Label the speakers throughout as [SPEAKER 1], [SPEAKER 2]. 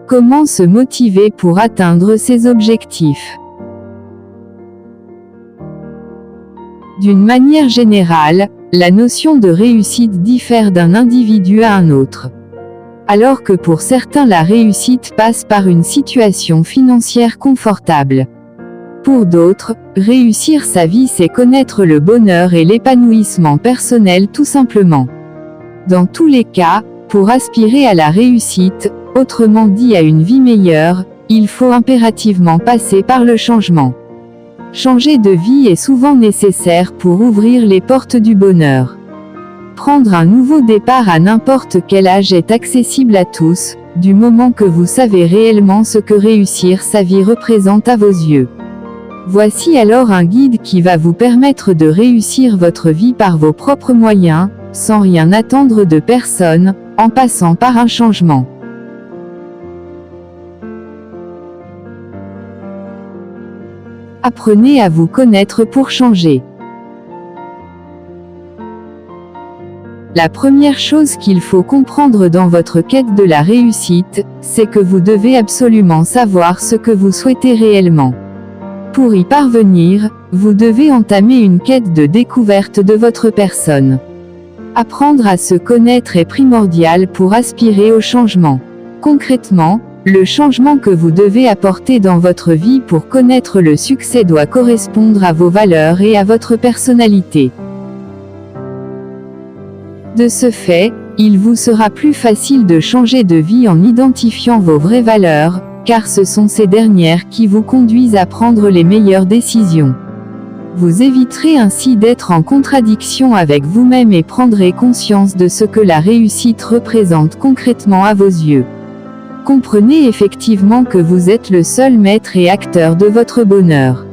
[SPEAKER 1] Comment se motiver pour atteindre ses objectifs? D'une manière générale, la notion de réussite diffère d'un individu à un autre. Alors que pour certains la réussite passe par une situation financière confortable. Pour d'autres, réussir sa vie c'est connaître le bonheur et l'épanouissement personnel tout simplement. Dans tous les cas, pour aspirer à la réussite, autrement dit à une vie meilleure, il faut impérativement passer par le changement. Changer de vie est souvent nécessaire pour ouvrir les portes du bonheur. Prendre un nouveau départ à n'importe quel âge est accessible à tous, du moment que vous savez réellement ce que réussir sa vie représente à vos yeux. Voici alors un guide qui va vous permettre de réussir votre vie par vos propres moyens, sans rien attendre de personne, en passant par un changement. Apprenez à vous connaître pour changer. La première chose qu'il faut comprendre dans votre quête de la réussite, c'est que vous devez absolument savoir ce que vous souhaitez réellement. Pour y parvenir, vous devez entamer une quête de découverte de votre personne. Apprendre à se connaître est primordial pour aspirer au changement. Concrètement, le changement que vous devez apporter dans votre vie pour connaître le succès doit correspondre à vos valeurs et à votre personnalité. De ce fait, il vous sera plus facile de changer de vie en identifiant vos vraies valeurs, car ce sont ces dernières qui vous conduisent à prendre les meilleures décisions. Vous éviterez ainsi d'être en contradiction avec vous-même et prendrez conscience de ce que la réussite représente concrètement à vos yeux. Comprenez effectivement que vous êtes le seul maître et acteur de votre bonheur.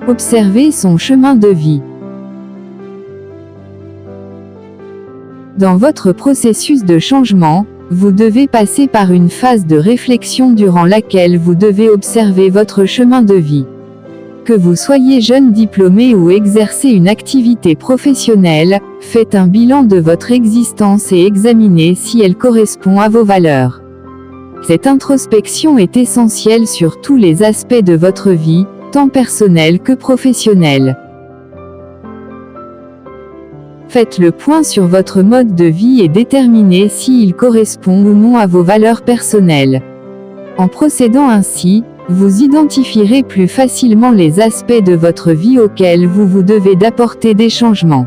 [SPEAKER 1] Observez son chemin de vie. Dans votre processus de changement, vous devez passer par une phase de réflexion durant laquelle vous devez observer votre chemin de vie. Que vous soyez jeune diplômé ou exercez une activité professionnelle, faites un bilan de votre existence et examinez si elle correspond à vos valeurs. Cette introspection est essentielle sur tous les aspects de votre vie, tant personnelle que professionnelle. Faites le point sur votre mode de vie et déterminez s'il correspond ou non à vos valeurs personnelles. En procédant ainsi, vous identifierez plus facilement les aspects de votre vie auxquels vous devez d'apporter des changements.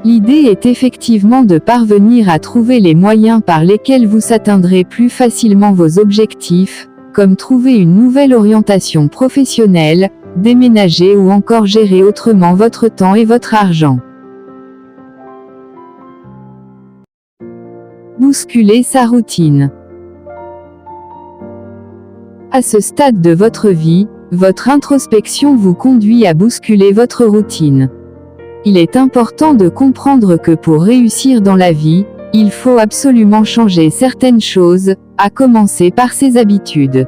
[SPEAKER 1] L'idée est effectivement de parvenir à trouver les moyens par lesquels vous atteindrez plus facilement vos objectifs, comme trouver une nouvelle orientation professionnelle, déménager ou encore gérer autrement votre temps et votre argent. Bousculer sa routine. À ce stade de votre vie, votre introspection vous conduit à bousculer votre routine. Il est important de comprendre que pour réussir dans la vie, il faut absolument changer certaines choses, à commencer par ses habitudes.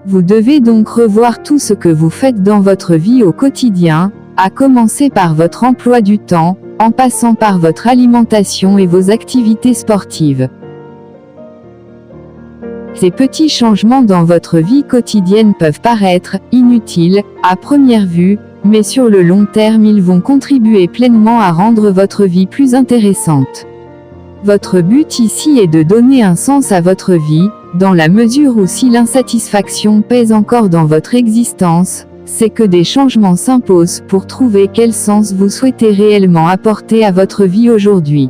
[SPEAKER 1] Vous devez donc revoir tout ce que vous faites dans votre vie au quotidien, à commencer par votre emploi du temps, en passant par votre alimentation et vos activités sportives. Ces petits changements dans votre vie quotidienne peuvent paraître inutiles, à première vue, mais sur le long terme ils vont contribuer pleinement à rendre votre vie plus intéressante. Votre but ici est de donner un sens à votre vie, dans la mesure où si l'insatisfaction pèse encore dans votre existence, c'est que des changements s'imposent pour trouver quel sens vous souhaitez réellement apporter à votre vie aujourd'hui.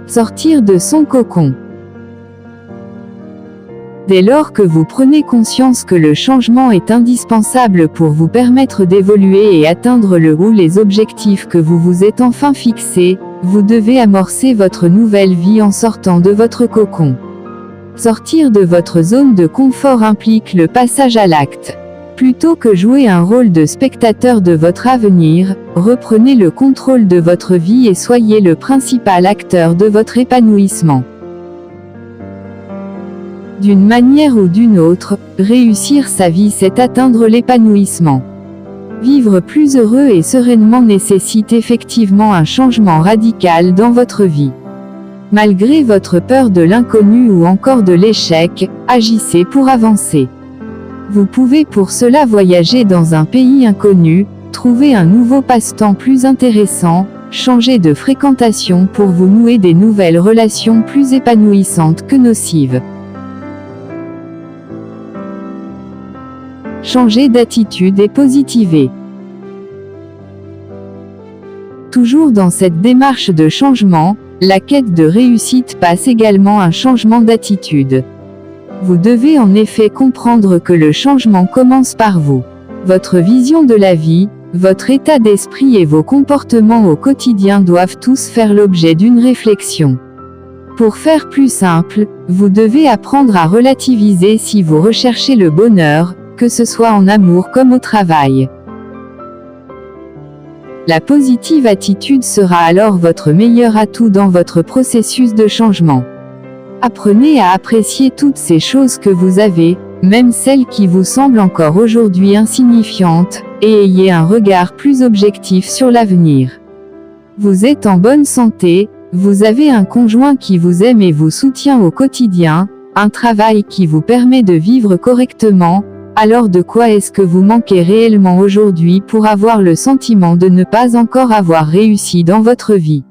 [SPEAKER 1] Sortir de son cocon. Dès lors que vous prenez conscience que le changement est indispensable pour vous permettre d'évoluer et atteindre le ou les objectifs que vous vous êtes enfin fixés, vous devez amorcer votre nouvelle vie en sortant de votre cocon. Sortir de votre zone de confort implique le passage à l'acte. Plutôt que jouer un rôle de spectateur de votre avenir, reprenez le contrôle de votre vie et soyez le principal acteur de votre épanouissement. D'une manière ou d'une autre, réussir sa vie c'est atteindre l'épanouissement. Vivre plus heureux et sereinement nécessite effectivement un changement radical dans votre vie. Malgré votre peur de l'inconnu ou encore de l'échec, agissez pour avancer. Vous pouvez pour cela voyager dans un pays inconnu, trouver un nouveau passe-temps plus intéressant, changer de fréquentation pour vous nouer des nouvelles relations plus épanouissantes que nocives. Changer d'attitude et positiver. Toujours dans cette démarche de changement, la quête de réussite passe également un changement d'attitude. Vous devez en effet comprendre que le changement commence par vous. Votre vision de la vie, votre état d'esprit et vos comportements au quotidien doivent tous faire l'objet d'une réflexion. Pour faire plus simple, vous devez apprendre à relativiser si vous recherchez le bonheur, que ce soit en amour comme au travail. La positive attitude sera alors votre meilleur atout dans votre processus de changement. Apprenez à apprécier toutes ces choses que vous avez, même celles qui vous semblent encore aujourd'hui insignifiantes, et ayez un regard plus objectif sur l'avenir. Vous êtes en bonne santé, vous avez un conjoint qui vous aime et vous soutient au quotidien, un travail qui vous permet de vivre correctement. Alors de quoi est-ce que vous manquez réellement aujourd'hui pour avoir le sentiment de ne pas encore avoir réussi dans votre vie ?